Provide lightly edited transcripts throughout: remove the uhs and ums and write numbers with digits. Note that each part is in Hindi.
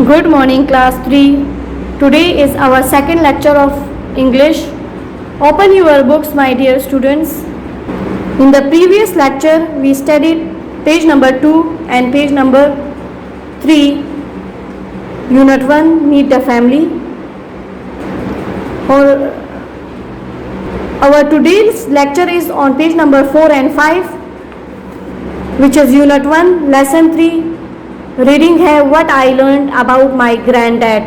Good morning, class 3. Today is our second lecture of English. Open your books, my dear students. In the previous lecture, we studied page number 2 and page number 3, Unit 1, Meet the Family. Our today's lecture is on page number 4 and 5, which is Unit 1, Lesson 3. Reading है what I learn about my grand dad.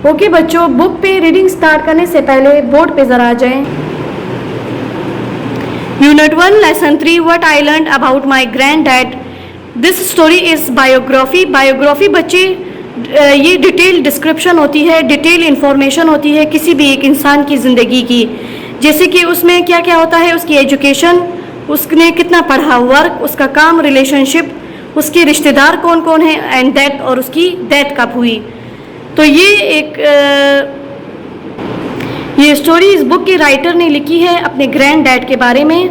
Okay बच्चों, बुक पे रीडिंग स्टार्ट करने से पहले बोर्ड पे ज़रा आ जाएं। Unit 1 lesson 3 what I learn about my grand dad. This story is biography. Biography बच्चे ये डिटेल डिस्क्रिप्शन होती है, डिटेल इंफॉर्मेशन होती है किसी भी एक इंसान की ज़िंदगी की, जैसे कि उसमें क्या क्या होता है, उसकी एजुकेशन, उसने कितना पढ़ा, वर्क, उसका काम, रिलेशनशिप, उसके रिश्तेदार कौन कौन हैं एंड डेथ, और उसकी डेथ कब हुई। तो ये स्टोरी इस बुक के राइटर ने लिखी है अपने ग्रैंड डैड के बारे में।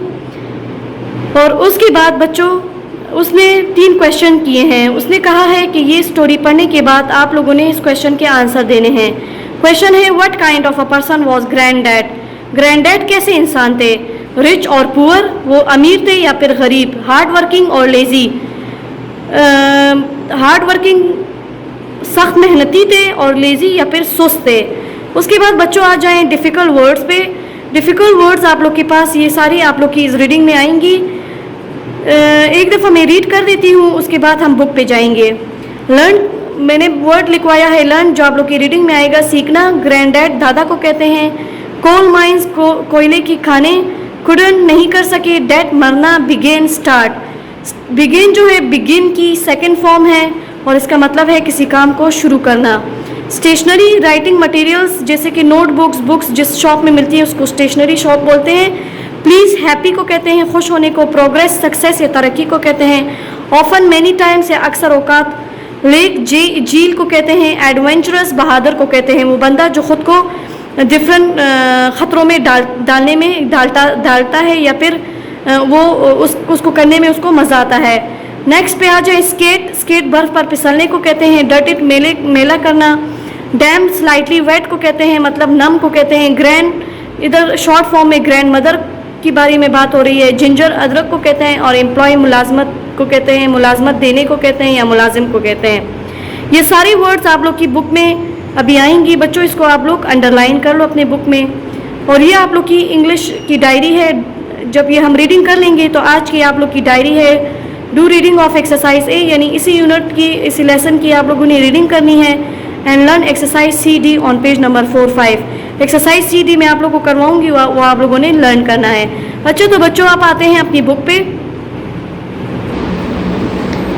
और उसके बाद बच्चों उसने 3 क्वेश्चन किए हैं। उसने कहा है कि ये स्टोरी पढ़ने के बाद आप लोगों ने इस क्वेश्चन के आंसर देने हैं। क्वेश्चन है what kind of a person was grand dad. Grand dad कैसे इंसान थे, रिच और पुअर, वो अमीर थे या फिर गरीब, हार्ड वर्किंग और लेजी, हार्ड वर्किंग सख्त मेहनती थे और लेज़ी या फिर सुस्त थे। उसके बाद बच्चों आ जाएं डिफ़िकल्ट वर्ड्स पे। डिफ़िकल्ट वर्ड्स आप लोग के पास ये सारी आप लोग की इस रीडिंग में आएंगी। एक दफ़ा मैं रीड कर देती हूँ, उसके बाद हम बुक पे जाएंगे। लर्न, मैंने वर्ड लिखवाया है लर्न, जो आप लोग की रीडिंग में आएगा सीखना। ग्रैंड डैड दादा को कहते हैं। कोल माइंस कोयले की खाने, कुडन नहीं कर सके, डेथ मरना, बिगेन स्टार्ट। बिगिन जो है बिगिन की सेकंड फॉर्म है और इसका मतलब है किसी काम को शुरू करना। स्टेशनरी राइटिंग मटेरियल्स जैसे कि नोटबुक्स, बुक्स जिस शॉप में मिलती है उसको स्टेशनरी शॉप बोलते हैं। प्लीज़ हैप्पी को कहते हैं खुश होने को। प्रोग्रेस सक्सेस या तरक्की को कहते हैं। ऑफन मैनी टाइम्स या अक्सर औकात। लेक झील को कहते हैं। एडवेंचरस बहादुर को कहते हैं वो बंदा जो ख़ुद को डिफरेंट ख़तरों में डालने में डालता है या फिर वो उसको करने में उसको मज़ा आता है। नेक्स्ट पे आ जाए स्केट बर्फ़ पर फिसलने को कहते हैं। डर्ट इट मेला करना। डैम स्लाइटली वेट को कहते हैं, मतलब नम को कहते हैं। ग्रैंड इधर शॉर्ट फॉर्म में ग्रैंड मदर की बारे में बात हो रही है। जिंजर अदरक को कहते हैं। और एम्प्लॉय मुलाजमत को कहते हैं, मुलाजमत देने को कहते हैं या मुलाजिम को कहते हैं। ये सारे वर्ड्स आप लोग की बुक में अभी आएंगी बच्चों, इसको आप लोग अंडरलाइन कर लो अपने बुक में। और ये आप लोग की इंग्लिश की डायरी है। जब ये हम रीडिंग कर लेंगे तो आज की आप लोग की डायरी है डू रीडिंग ऑफ एक्सरसाइज ए, यानी इसी यूनिट की इसी लेसन की आप लोगों ने रीडिंग करनी है। And learn exercise C D on page number 4-5। Exercise C D मैं आप लोगों को करवाऊंगी, वो आप लोगों ने लर्न करना है। अच्छा तो बच्चों आप आते हैं अपनी बुक पे,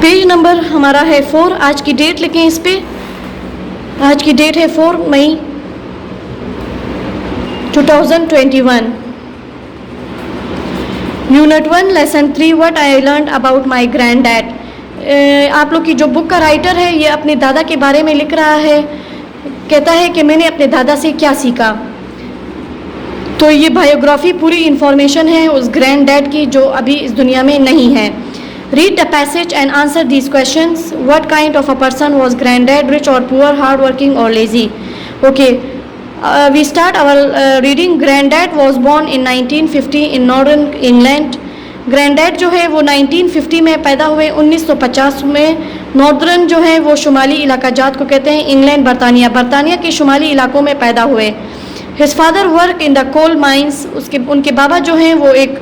पेज नंबर हमारा है 4। आज की डेट लिखें इस पे, आज की डेट है 4 मई 2021। Unit 1 lesson 3 what I learn about my grand dad. आप लोग की जो बुक का राइटर है ये अपने दादा के बारे में लिख रहा है। कहता है कि मैंने अपने दादा से क्या सीखा। तो ये बायोग्राफी पूरी इंफॉर्मेशन है उस ग्रैंड डैड की जो अभी इस दुनिया में नहीं है। Read the passage and answer these questions. What kind of a person was grand dad, rich और पुअर, हार्ड वर्किंग और lazy. Okay, we start our reading. Granddad was born in 1950 in Northern England. Granddad जो है वो 1950 में पैदा हुए। 1950 में नॉर्दर्न जो है वो शुमाली इलाका जात को कहते हैं, इंग्लैंड बरतानिया के शुमाली इलाकों में पैदा हुए। His father worked in the coal mines. उनके बाबा जो हैं वो एक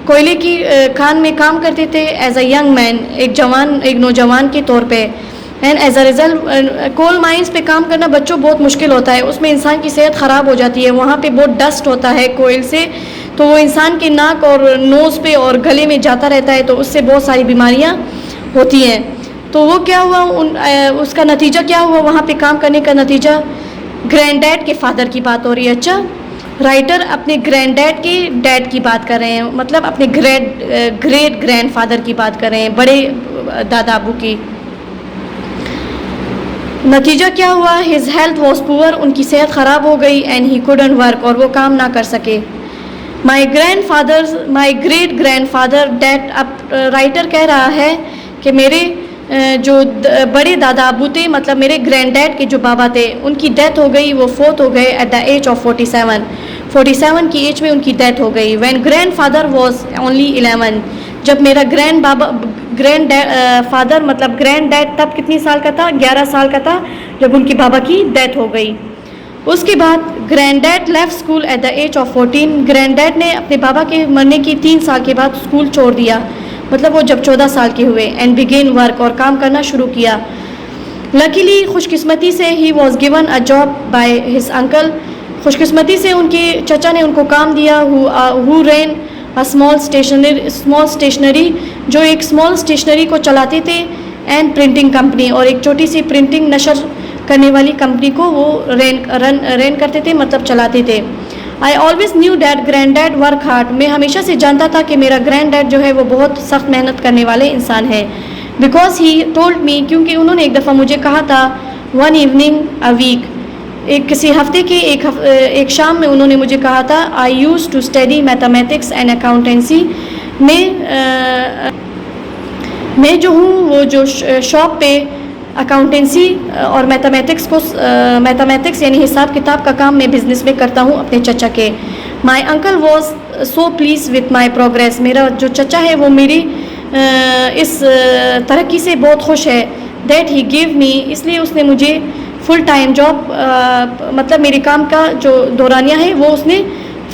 कोयले की खान में काम करते थे एज अ यंग मैन, एक नौजवान के तौर पे। And as a result coal mines पे काम करना बच्चों बहुत मुश्किल होता है, उसमें इंसान की सेहत ख़राब हो जाती है। वहाँ पे बहुत डस्ट होता है कोयल से, तो वो इंसान के नाक और नोज़ पे और गले में जाता रहता है, तो उससे बहुत सारी बीमारियाँ होती हैं। तो वो क्या हुआ, उसका नतीजा क्या हुआ वहाँ पे काम करने का नतीजा, ग्रैंड डैड के फादर की बात हो रही है। अच्छा, राइटर अपने ग्रैंड डैड के डैड की बात कर रहे हैं, मतलब अपने ग्रेट ग्रैंड फादर की बात कर रहे हैं, बड़े दादा अबू की। नतीजा क्या हुआ, हिज हेल्थ वॉज पुअर, उनकी सेहत ख़राब हो गई। एंड ही कुडंट वर्क, और वो काम ना कर सके। My great grand father dad, अब राइटर कह रहा है कि मेरे जो बड़े दादा अबू थे, मतलब मेरे ग्रैंड डैड के जो बाबा थे, उनकी डेथ हो गई, वो फोर्थ हो गए एट द एज ऑफ 47 की एज में उनकी डेथ हो गई। When grand father was only 11, जब मेरा ग्रैंड फादर मतलब ग्रैंड डैड तब कितनी साल का था, 11 साल का था जब उनके बाबा की डेथ हो गई। उसके बाद grand dad left school at the age of 14। Grand dad ने अपने बाबा के मरने की 3 साल के बाद स्कूल छोड़ दिया, मतलब वो जब 14 साल के हुए, एंड बिगेन वर्क, और काम करना शुरू किया। लकीली खुशकिस्मती से ही was given a job by his uncle, खुशकिस्मती से उनके चचा ने उनको काम दिया, who ran a small stationery, जो एक स्मॉल स्टेशनरी को चलाते थे, एंड प्रिंटिंग कंपनी, और एक छोटी सी प्रिंटिंग नशर करने वाली कंपनी को वो रेन करते थे, मतलब चलाते थे। I always new that grand dad work hard, मैं हमेशा से जानता था कि मेरा ग्रैंड डैड जो है वो बहुत सख्त मेहनत करने वाले इंसान है। बिकॉज ही टोल्ड मी, क्योंकि उन्होंने एक दफ़ा मुझे कहा था, वन इवनिंग अ वीक, एक किसी हफ्ते के एक शाम में उन्होंने मुझे कहा था, I use to study mathematics and accountancy, मैं जो हूँ वो जो शॉप पे अकाउंटेंसी और मैथमेटिक्स यानी हिसाब किताब का काम मैं बिज़नेस में करता हूँ अपने चचा के। My uncle was so please with my progress, मेरा जो चचा है वो मेरी इस तरक्की से बहुत खुश है। दैट ही गिव मी, इसलिए उसने मुझे फुल टाइम जॉब, मतलब मेरे काम का जो दौरानिया है वो उसने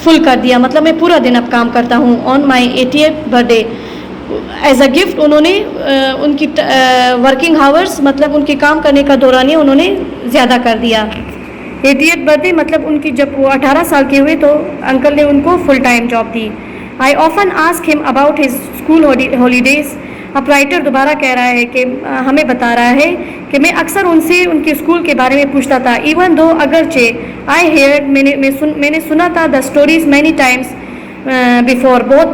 फुल कर दिया, मतलब मैं पूरा दिन अब काम करता हूँ। On my 80th birthday as a gift उन्होंने उनकी वर्किंग आवर्स, मतलब उनके काम करने का दौरानिया उन्होंने ज़्यादा कर दिया। 80th बर्थडे मतलब उनकी जब वो 18 साल के हुए तो अंकल ने उनको full time job the. I often ask him about his school holidays, अब राइटर दोबारा कह रहा है कि हमें बता रहा है कि मैं अक्सर उनसे उनके स्कूल के बारे में पूछता था। इवन दो अगरचे आई हेयर्ड, मैंने सुना था the stories many times before, बहुत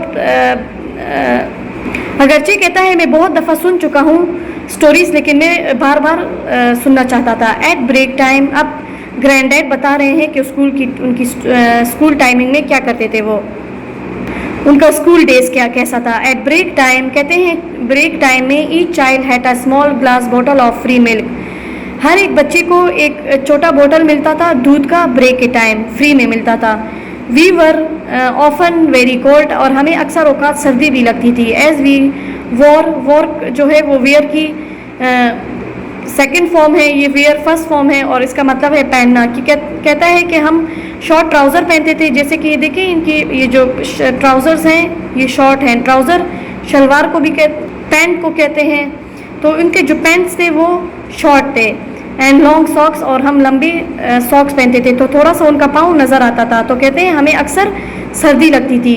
अगरचे कहता है मैं बहुत दफ़ा सुन चुका हूँ स्टोरीज़, लेकिन मैं बार बार सुनना चाहता था। एट ब्रेक टाइम, अब ग्रैंड डैड बता रहे हैं कि उनकी स्कूल टाइमिंग में क्या करते थे, वो उनका स्कूल डेज कैसा था। एट ब्रेक टाइम कहते हैं ब्रेक टाइम में each child had a small glass bottle of free milk, हर एक बच्चे को एक छोटा बोतल मिलता था दूध का, ब्रेक के टाइम फ्री में मिलता था। We were often very cold, और हमें अक्सर औकात सर्दी भी लगती थी। एज वी वॉर जो है वो वेयर की सेकंड फॉर्म है, ये वेयर फर्स्ट फॉर्म है, और इसका मतलब है पहनना। कि कहता है कि हम शॉर्ट ट्राउज़र पहनते थे, जैसे कि ये देखिए इनके ये जो ट्राउज़र्स हैं ये शॉर्ट हैं, ट्राउज़र शलवार को भी पैंट को कहते हैं, तो इनके जो पैंट्स थे वो शॉर्ट थे। एंड लॉन्ग सॉक्स, और हम लंबे सॉक्स पहनते थे तो थोड़ा सा उनका पाँव नज़र आता था, तो कहते हैं हमें अक्सर सर्दी लगती थी।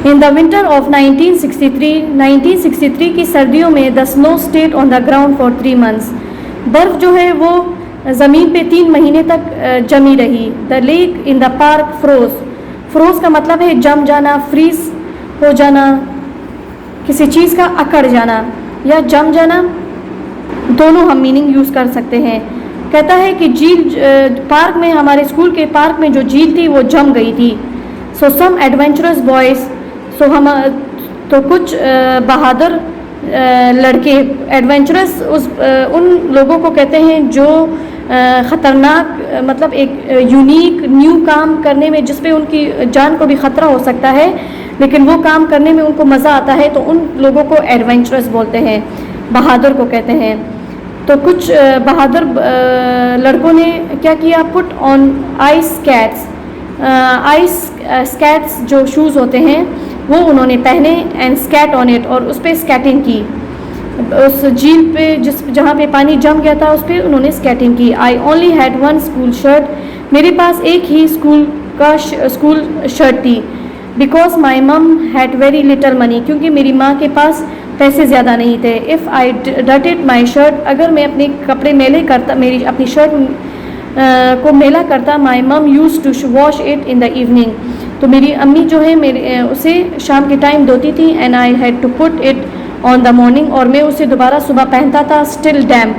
इन द विंटर ऑफ 1963 की सर्दियों में the snow stayed on the ground for 3 months, बर्फ़ जो है वो ज़मीन पे 3 महीने तक जमी रही। The lake in the park froze का मतलब है जम जाना, फ्रीज हो जाना, किसी चीज़ का अकड़ जाना या जम जाना, दोनों हम मीनिंग यूज़ कर सकते हैं। कहता है कि झील पार्क में, हमारे स्कूल के पार्क में जो झील थी वो जम गई थी। सो सम एडवेंचरस बॉयज़, तो कुछ बहादुर लड़के, एडवेंचरस उन लोगों को कहते हैं जो ख़तरनाक, मतलब एक यूनिक न्यू काम करने में जिस पे उनकी जान को भी ख़तरा हो सकता है, लेकिन वो काम करने में उनको मज़ा आता है, तो उन लोगों को एडवेंचरस बोलते हैं, बहादुर को कहते हैं। तो कुछ बहादुर लड़कों ने क्या किया, पुट ऑन आइस स्कैट्स जो शूज़ होते हैं वो उन्होंने पहने, एंड स्कैट ऑन इट, और उस पर स्कैटिंग की, उस झील पे जहाँ पे पानी जम गया था उस पर उन्होंने स्केटिंग की। I only had one school shirt, मेरे पास एक ही स्कूल शर्ट थी। बिकॉज माई मम हैड वेरी लिटल मनी, क्योंकि मेरी माँ के पास पैसे ज़्यादा नहीं थे। इफ़ आई डर्टेड माई शर्ट, अगर मैं अपने कपड़े मेले करता, मेरी अपनी शर्ट को मेला करता, my mum use to wash it in the evening, तो मेरी अम्मी जो है मेरे उसे शाम के टाइम धोती थी। And I had to put it on the morning, और मैं उसे दोबारा सुबह पहनता था। स्टिल डैम्प,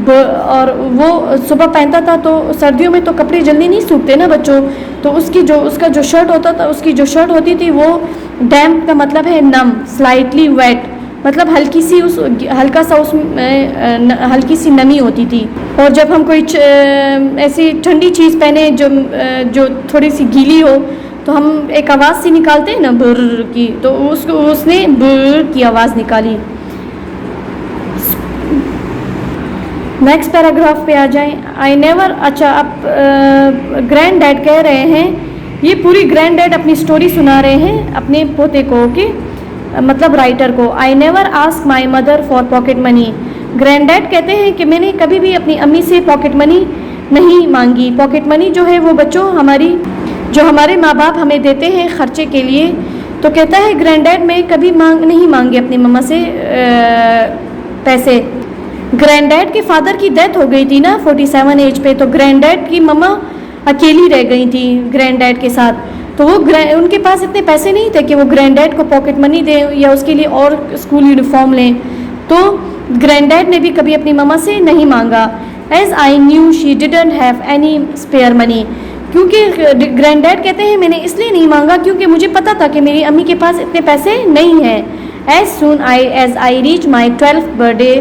और वो सुबह पहनता था, तो सर्दियों में तो कपड़े जल्दी नहीं सूखते ना बच्चों, तो उसका जो शर्ट होता था, उसकी जो शर्ट होती थी वो डैम्प का मतलब है नम, स्लाइटली वेट, मतलब हल्का सा उसमें हल्की सी नमी होती थी। और जब हम कोई ऐसी ठंडी चीज़ पहने जो थोड़ी सी गीली हो, तो हम एक आवाज़ सी निकालते हैं ना बुर्र की, तो उसने बुर्र की आवाज़ निकाली। नेक्स्ट पैराग्राफ पे आ जाएं। आई नेवर, अच्छा अब ग्रैंड डैड कह रहे हैं, ये पूरी ग्रैंड डैड अपनी स्टोरी सुना रहे हैं अपने पोते को, ओके, मतलब राइटर को। I never ask my mother for pocket money. Grand dad कहते हैं कि मैंने कभी भी अपनी अम्मी से पॉकेट मनी नहीं मांगी। पॉकेट मनी जो है वो बच्चों जो हमारे माँ बाप हमें देते हैं खर्चे के लिए। तो कहता है ग्रैंड डैड मैं कभी नहीं मांगे अपनी मम्मा से पैसे। ग्रैंड डैड के फादर की डेथ हो गई थी ना 47 एज पे, तो ग्रैंड डैड की मम्मा अकेली रह गई थी ग्रैंड डैड के साथ। तो वो उनके पास इतने पैसे नहीं थे कि वो ग्रैंड डैड को पॉकेट मनी दें या उसके लिए और स्कूल यूनिफॉर्म लें। तो ग्रैंड डैड ने भी कभी अपनी मम्मा से नहीं मांगा। As I knew she didn't have any spare money, क्योंकि ग्रैंड डैड कहते हैं मैंने इसलिए नहीं मांगा क्योंकि मुझे पता था कि मेरी अम्मी के पास इतने पैसे नहीं हैं। As soon as I reach my 12th birthday,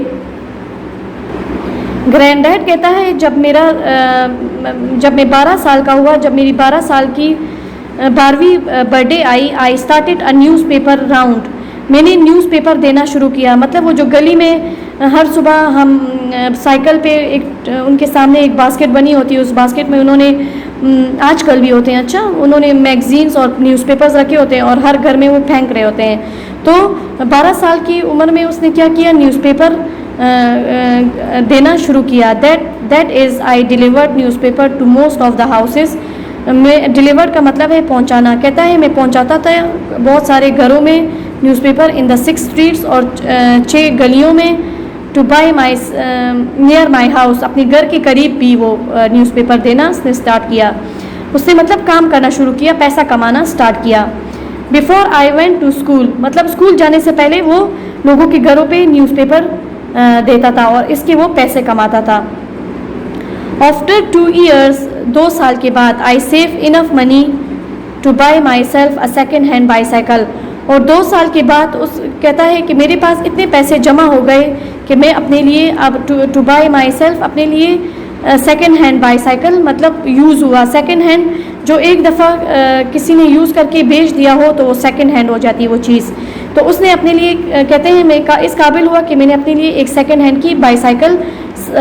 grand dad कहता है जब मैं 12 साल का हुआ, जब मेरी 12 साल की 12वीं birthday I started a newspaper round. मैंने न्यूज़पेपर देना शुरू किया, मतलब वो जो गली में हर सुबह हम साइकिल पे उनके सामने एक बास्केट बनी होती है, उस बास्केट में उन्होंने आजकल भी होते हैं, अच्छा उन्होंने मैगजीन्स और न्यूज़पेपर्स रखे होते हैं और हर घर में वो फेंक रहे होते हैं। तो 12 साल की उम्र में उसने क्या किया, न्यूज़पेपर देना शुरू किया। That is I delivered newspaper to most of the houses. मैं डिलीवर्ड का मतलब है पहुंचाना। कहता है मैं पहुंचाता था बहुत सारे घरों में न्यूज़पेपर इन द 6 स्ट्रीट्स और 6 गलियों में। Two by my near my house, अपने घर के करीब भी वो न्यूज़पेपर देना उसने स्टार्ट किया। उसने मतलब काम करना शुरू किया, पैसा कमाना स्टार्ट किया। Before I went to school, मतलब स्कूल जाने से पहले वो लोगों के घरों पे न्यूज़पेपर देता था और इसके वो पैसे कमाता था। आफ्टर 2 years, 2 साल के बाद, I save enough money two by my self a second hand bicycle. और 2 साल के बाद उस कहता है कि मेरे पास इतने पैसे जमा हो गए कि मैं अपने लिए अब टू बाई माई सेल्फ, अपने लिए सेकेंड हैंड बाईसाइकिल, मतलब यूज़ हुआ सेकेंड हैंड, जो एक दफ़ा किसी ने यूज़ करके बेच दिया हो तो वो सेकेंड हैंड हो जाती है वो चीज़। तो उसने अपने लिए कहते हैं मैं इस काबिल हुआ कि मैंने अपने लिए एक सेकेंड हैंड की बाईसाइकिल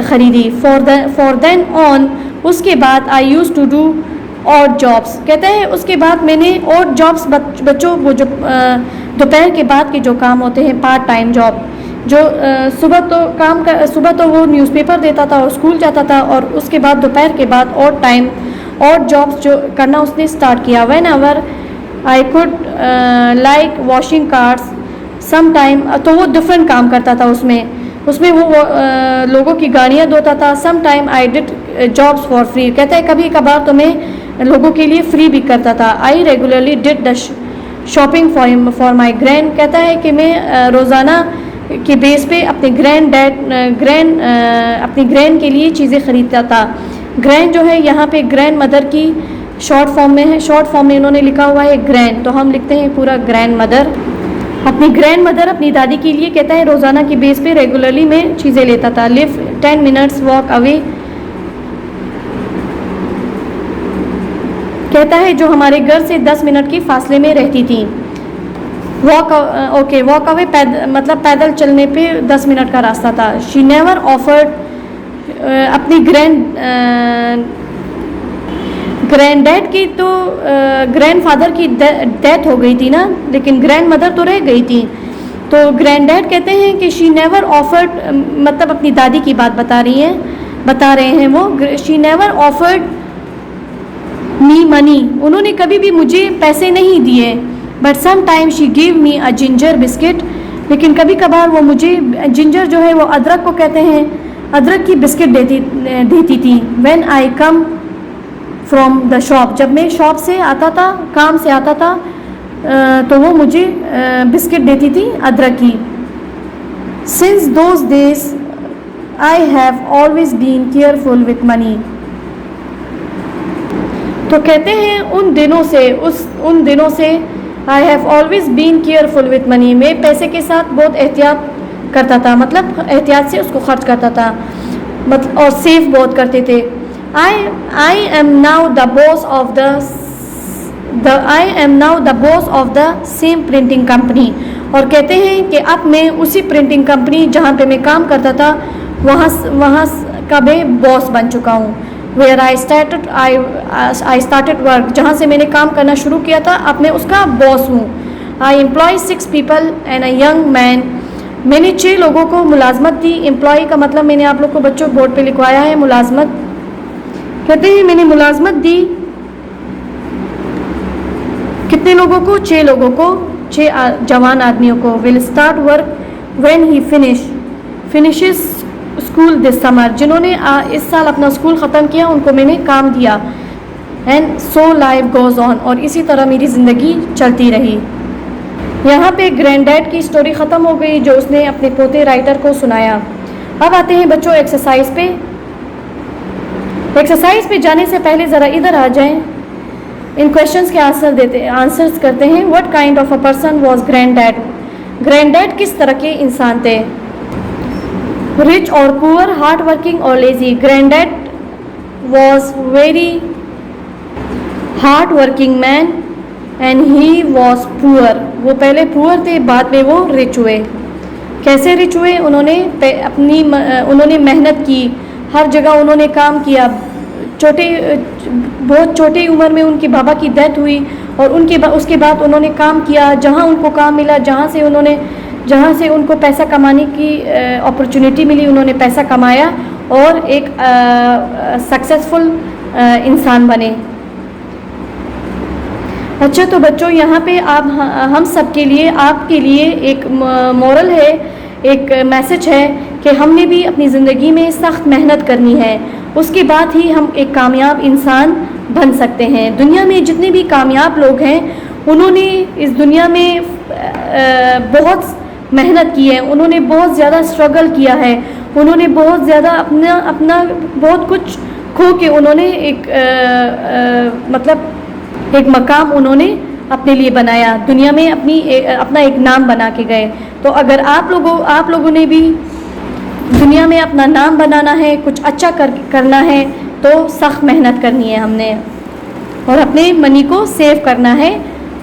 ख़रीदी। फॉर देन ऑन, उसके बाद I use to do odd jobs. कहते हैं उसके बाद मैंने ऑड जॉब्स, बच्चों वो जो दोपहर के बाद के जो काम होते हैं पार्ट टाइम जॉब, जो सुबह तो वो न्यूज़पेपर देता था और स्कूल जाता था, और उसके बाद दोपहर के बाद ऑड जॉब्स जो करना उसने स्टार्ट किया। Whenever I could like washing cars some time, तो वो डिफरेंट काम करता था उसमें वो लोगों की गाड़ियाँ धोता था। Some time I did jobs for free, कहता है कभी कभार तो मैं लोगों के लिए फ्री भी करता था। आई regularly did the shopping for my grand, कहता है कि मैं रोज़ाना के बेस पे अपने अपनी ग्रैंड के लिए चीज़ें ख़रीदता था। ग्रैंड जो है यहाँ पे ग्रैंड मदर की शॉर्ट फॉर्म में है, शॉर्ट फॉर्म में इन्होंने लिखा हुआ है ग्रैंड, तो हम लिखते हैं पूरा ग्रैंड मदर। अपनी ग्रैंड मदर अपनी दादी के लिए कहता है रोज़ाना की बेस पे रेगुलरली मैं चीज़ें लेता था। लिव 10 minutes वॉक अवे, कहता है जो हमारे घर से 10 मिनट के फासले में रहती थी। वॉक अवे मतलब पैदल चलने पे 10 मिनट का रास्ता था। शी नेवर ऑफर्ड, अपनी ग्रैंड-डैड की तो ग्रैंडफादर की डेथ हो गई थी ना, लेकिन ग्रैंड मदर तो रह गई थी। तो ग्रैंड-डैड कहते हैं कि शी नेवर ऑफर्ड, मतलब अपनी दादी की बात बता रहे हैं वो। She never offered me money, उन्होंने कभी भी मुझे पैसे नहीं दिए। But some time she give me a ginger biscuit, लेकिन कभी कभार वो मुझे, जिंजर जो है वो अदरक को कहते हैं, अदरक की बिस्किट देती थी। When I come from the shop, जब मैं शॉप से आता था, काम से आता था, तो वो मुझे बिस्किट देती थी अदरक की। Since those days, I have always been careful with money. तो कहते हैं उन दिनों से I have always been careful with money, मैं पैसे के साथ बहुत एहतियात करता था, मतलब एहतियात से उसको खर्च करता था, मतलब और सेव बहुत करते थे। I am now the boss of the same printing company. और कहते हैं कि अब मैं उसी प्रिंटिंग कंपनी जहाँ पे मैं काम करता था वहाँ का मैं बॉस बन चुका हूँ। वेयर आई स्टार्टेड वर्क, जहाँ से मैंने काम करना शुरू किया था अब मैं उसका बॉस हूँ। I employ 6 people and a young man, मैंने 6 लोगों को मुलाजमत दी। एम्प्लॉय का मतलब मैंने आप लोग को बच्चों बोर्ड पे लिखवाया है, मुलाजमत कहते हैं मैंने मुलाजमत दी कितने लोगों को, 6 लोगों को, 6 जवान आदमियों को। Will start work when he finishes school this summer, जिन्होंने इस साल अपना स्कूल ख़त्म किया उनको मैंने काम दिया। And so life goes on, और इसी तरह मेरी ज़िंदगी चलती रही। यहाँ पे ग्रैंडडैड की स्टोरी ख़त्म हो गई जो उसने अपने पोते राइटर को सुनाया। अब आते हैं बच्चों एक्सरसाइज पे। एक्सरसाइज पे जाने से पहले ज़रा इधर आ जाएं, इन क्वेश्चंस के आंसर्स करते हैं। What kind of a person was granddad, granddad किस तरह के इंसान थे। रिच और पुअर, हार्ड वर्किंग और lazy, granddad was very hard working man and he was poor, वो पहले पुअर थे बाद में वो रिच हुए। कैसे रिच हुए, उन्होंने मेहनत की, हर जगह उन्होंने काम किया। बहुत छोटी उम्र में उनके बाबा की डेथ हुई और उसके बाद उन्होंने काम किया, जहाँ उनको काम मिला, जहाँ से उनको पैसा कमाने की अपॉर्चुनिटी मिली उन्होंने पैसा कमाया और एक सक्सेसफुल इंसान बने। अच्छा तो बच्चों यहाँ पे आप हम सब के लिए, आपके लिए एक मोरल है, एक मैसेज है कि हमने भी अपनी ज़िंदगी में सख्त मेहनत करनी है, उसके बाद ही हम एक कामयाब इंसान बन सकते हैं। दुनिया में जितने भी कामयाब लोग हैं उन्होंने इस दुनिया में बहुत मेहनत की है, उन्होंने बहुत ज़्यादा स्ट्रगल किया है, उन्होंने बहुत ज़्यादा अपना बहुत कुछ खो के उन्होंने मतलब एक मकाम उन्होंने अपने लिए बनाया, दुनिया में अपना एक नाम बना के गए। तो अगर आप लोगों ने भी दुनिया में अपना नाम बनाना है, कुछ अच्छा करना है तो सख्त मेहनत करनी है हमने और अपने मनी को सेव करना है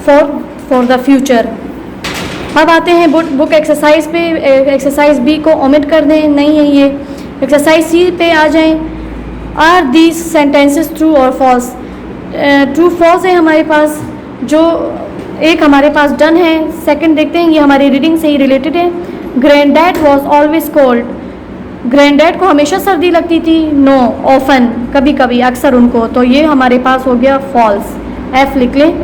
फॉर द फ्यूचर। अब आते हैं बुक एक्सरसाइज पे। एक्सरसाइज बी को ओमिट कर दें, नहीं है ये। एक्सरसाइज सी पे आ जाएं। आर दीज सेंटेंसेस ट्रू और फॉल्स, ट्रू फॉल्स है हमारे पास, जो एक हमारे पास डन है। सेकंड देखते हैं, ये हमारी रीडिंग से ही रिलेटेड है। ग्रैंडडैड वॉज ऑलवेज कोल्ड, ग्रैंडडैड को हमेशा सर्दी लगती थी। नो, ऑफन, कभी कभी, अक्सर उनको, तो ये हमारे पास हो गया फॉल्स, एफ लिख लें।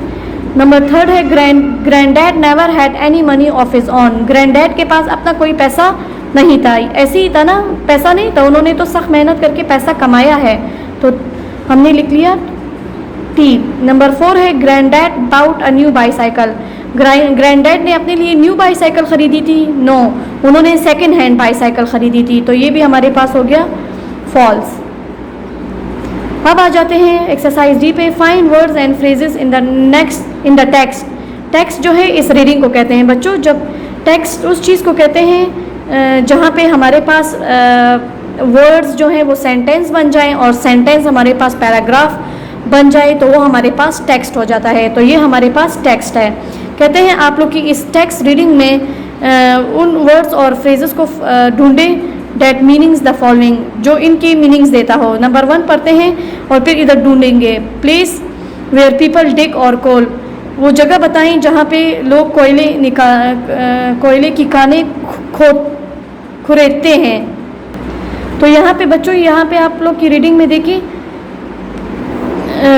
नंबर थर्ड है granddad never had any money of his own, granddad के पास अपना कोई पैसा नहीं था, ऐसे ही था ना, पैसा नहीं था, उन्होंने तो सख्त मेहनत करके पैसा कमाया है, तो हमने लिख लिया टी। नंबर 4 है ग्रैंडडैड बाउट अ न्यू बाईसाइकिल, ग्रैंडडैड ने अपने लिए न्यू बाईसाइकिल ख़रीदी थी। नो, उन्होंने सेकंड हैंड बाईसाइकिल ख़रीदी थी, तो ये भी हमारे पास हो गया फॉल्स। अब आ जाते हैं एक्सरसाइज डी पे। Find words and phrases in the text. Text जो है इस रीडिंग को कहते हैं बच्चों। जब टेक्स्ट उस चीज़ को कहते हैं जहाँ पे हमारे पास वर्ड्स जो हैं वो सेंटेंस बन जाएं और सेंटेंस हमारे पास पैराग्राफ बन जाए तो वो हमारे पास टेक्स्ट हो जाता है, तो ये हमारे पास टेक्स्ट है। कहते हैं आप लोग की इस टेक्स्ट रीडिंग में उन वर्ड्स और फ्रेजेस को ढूंढें डेट मीनिंग्स द फॉलोइंग, जो इनके मीनिंग्स देता हो। नंबर 1 पढ़ते हैं और फिर इधर ढूंढेंगे। प्लेस वेयर पीपल डिग और कोल, वो जगह बताएं जहाँ पे लोग कोयले की कानें खुरेदते हैं। तो यहाँ पे बच्चों, यहाँ पे आप लोग की रीडिंग में देखिए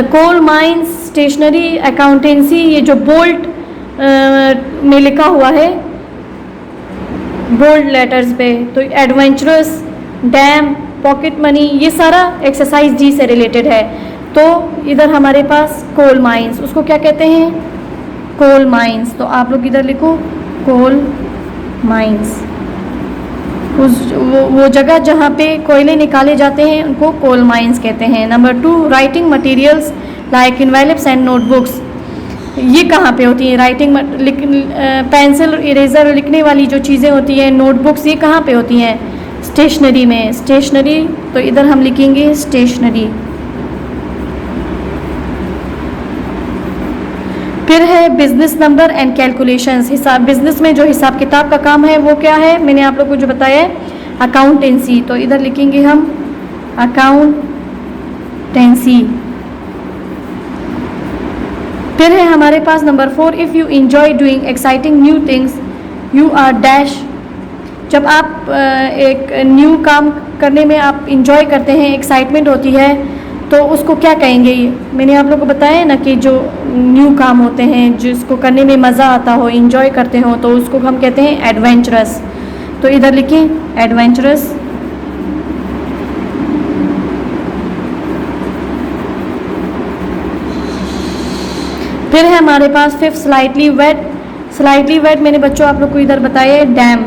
कोल माइंस, स्टेशनरी, अकाउंटेंसी, ये जो बोल्ट में लिखा हुआ है बोल्ड लेटर्स पे, तो एडवेंचरस, डैम, पॉकेट मनी, ये सारा एक्सरसाइज डी से रिलेटेड है। तो इधर हमारे पास कोल माइंस, उसको क्या कहते हैं, कोल माइंस, तो आप लोग इधर लिखो कोल माइंस। वो जगह जहाँ पे कोयले निकाले जाते हैं उनको कोल माइंस कहते हैं। Number 2, writing materials like envelopes and notebooks, ये कहाँ पे होती हैं? राइटिंग पेंसिल इरेज़र लिखने वाली जो चीज़ें होती हैं, नोटबुक्स, ये कहाँ पे होती हैं? स्टेशनरी में। स्टेशनरी, तो इधर हम लिखेंगे स्टेशनरी। फिर है बिजनेस नंबर एंड कैलकुलेशंस, हिसाब, बिजनेस में जो हिसाब किताब का काम है वो क्या है? मैंने आप लोग को जो बताया है अकाउंटेंसी, तो इधर लिखेंगे हम अकाउंटेंसी। फिर है हमारे पास number 4, if you enjoy doing exciting new things you are dash, जब आप एक न्यू काम करने में आप इंजॉय करते हैं, एक्साइटमेंट होती है, तो उसको क्या कहेंगे? मैंने आप लोगों को बताया है ना कि जो न्यू काम होते हैं जिसको करने में मज़ा आता हो, इंजॉय करते हो, तो उसको हम कहते हैं एडवेंचरस। तो इधर लिखें एडवेंचरस। फिर है हमारे पास 5, स्लाइटली वेट। स्लाइटली वेट मैंने बच्चों आप लोग को इधर बताया है डैम,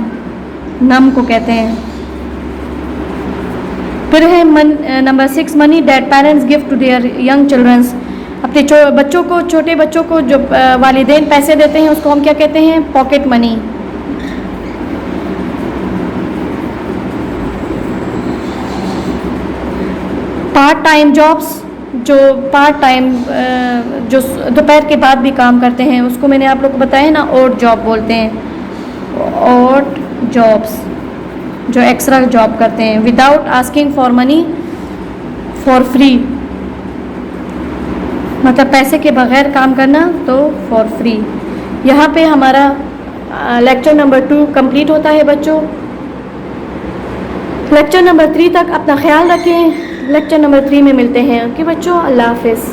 नम को कहते हैं। फिर है number 6, money that parents give to their young childrens, अपने बच्चों को, छोटे बच्चों को जो वालिदैन पैसे देते हैं उसको हम क्या कहते हैं? Pocket money. Part time jobs, जो पार्ट टाइम जो दोपहर के बाद भी काम करते हैं उसको मैंने आप लोग को बताया है ना ऑड जॉब बोलते हैं। ऑड जॉब्स, जो एक्स्ट्रा जॉब करते हैं। Without asking for money, for free, मतलब पैसे के बगैर काम करना, तो फॉर फ्री। यहाँ पे हमारा लेक्चर नंबर 2 कंप्लीट होता है बच्चों। लेक्चर नंबर 3 तक अपना ख्याल रखें। लेक्चर नंबर 3 में मिलते हैं। ओके बच्चों, अल्लाह हाफिज़।